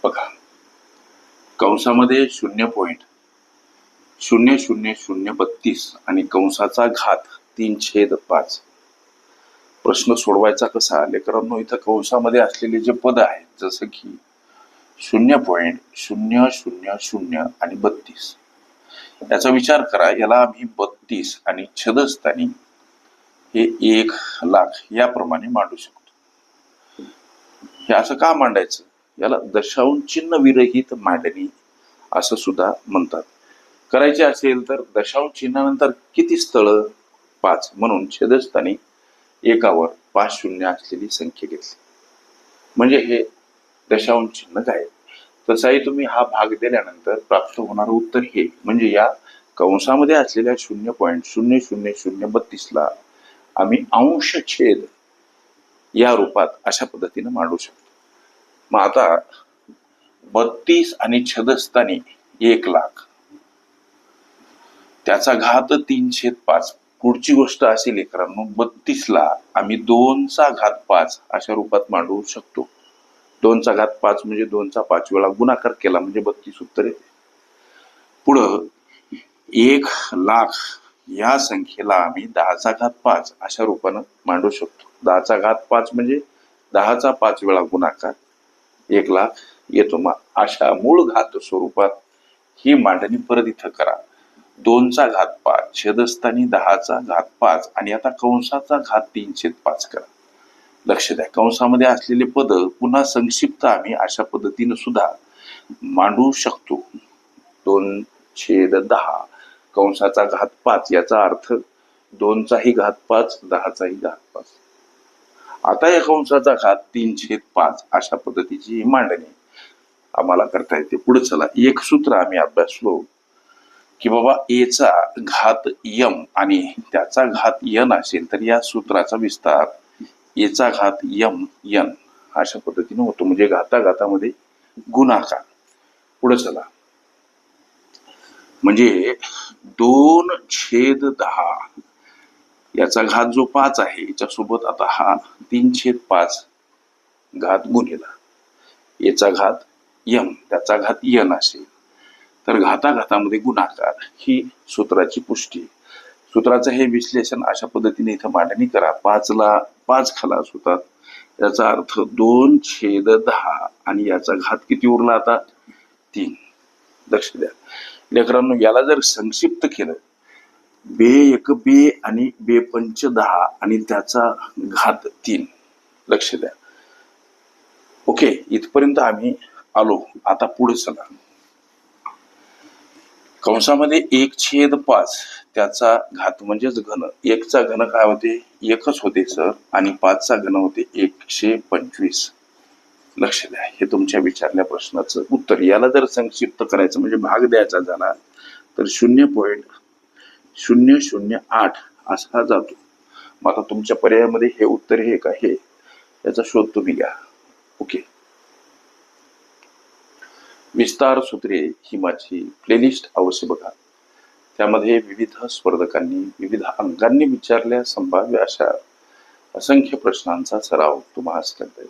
बघा, कंसामध्ये 0.000032 आणि कंसाचा घात 3/5. प्रश्न सोडवायचा कसा लेकरांनो? इथं कंसामध्ये असलेले जे पद आहेत जसं की 0.000 आणि 32 याचा विचार करा. याला आम्ही 32 आणि छेदस्थानी हे 1,00,000 याप्रमाणे मांडू शकतो. हे असं का मांडायचं? याला दशांश चिन्ह विरहित मांडणी असं सुद्धा म्हणतात. करायचे असेल तर दशांश चिन्हानंतर किती स्थळ? 5. म्हणून छेदस्थानी एकावर 5 शून्य असलेली संख्या घेतली म्हणजे हे दशांश चिन्ह काय. तसाही तुम्ही हा भाग दिल्यानंतर प्राप्त होणारं उत्तर हे म्हणजे या कंसामध्ये असलेल्या 0.00032 ला आम्ही अंश छेद या रूपात अशा पद्धतीने मांडू शकतो. मग आता 32 आणि छेदस्थानी 1,00,000 त्याचा घात 3/5. पुढची गोष्ट अशी लेकरांनो, 32 ला आम्ही 2⁵5 अशा रूपात मांडू शकतो. 2⁵5 म्हणजे 2चा 5 वेळा गुणाकार केला म्हणजे 32 उत्तर येते. पुढं 1,00,000 या संख्येला आम्ही 10⁵5 अशा रूपानं मांडू शकतो. 10⁵5 म्हणजे 10चा 5 वेळा गुणाकार 1,00,000 येतो. मग अशा मूळ घात स्वरूपात ही मांडणी परत इथं करा. 2⁵5 छेदस्थानी 10⁵5 आणि आता कंसाचा घात 3/5 करा. लक्ष द्या, कंसामध्ये असलेले पद पुन्हा संक्षिप्त आम्ही अशा पद्धतीने सुद्धा मांडू शकतो. 2/10 कंसाचा घात 5 याचा अर्थ 2चाही घात 5 10चाही घात 5. आता या कंसाचा घात 3/5 अशा पद्धतीची मांडणी आम्हाला करता येते. पुढे चला, एक सूत्र आम्ही अभ्यासलो की बाबा एचा घात यम आणि त्याचा घात यन असेल तर या सूत्राचा विस्तार एचा घात यम यन अशा पद्धतीने होतो म्हणजे घाताघातामध्ये गुणाकार. पुढे चला, म्हणजे 2/10 याचा घात जो 5 आहे याच्यासोबत आता हा 3/5 घात गुणिला याचा घात यम त्याचा घात यन असेल तर घाताघातामध्ये गुणाकार ही सूत्राची पुष्टी. सूत्राचं हे विश्लेषण अशा पद्धतीने इथं मांडणी करा. 5 ला 5 खलास होतात याचा अर्थ 2/10 आणि याचा घात किती उरला आता 3. लक्ष द्या लेकरांनो, याला जर संक्षिप्त केलं 2 बे आणि 2×5 आणि त्याचा घात 3. लक्ष द्या. ओके, इथपर्यंत आम्ही आलो. आता पुढे चला, कंसामध्ये 1/5 त्याचा घात म्हणजेच घन. 1चा घन काय होते? 1च होते सर, आणि 5चा घन होते 125. लक्ष द्या, हे तुमच्या विचारल्या प्रश्नाचं उत्तर. याला जर संक्षिप्त करायचं म्हणजे भाग द्यायचा झाला तर 0.008 असा जातो. मग आता तुमच्या पर्यायामध्ये हे उत्तर हे का हे याचा शोध तुम्ही घ्या. ओके, विस्तार सूत्रे ही माझी प्लेलिस्ट अवश्य बघा. त्यामध्ये विविध स्पर्धकांनी विविध अंकांनी विचारल्या संभाव्य अशा असंख्य प्रश्नांचा सराव तुम्हाला करता येईल.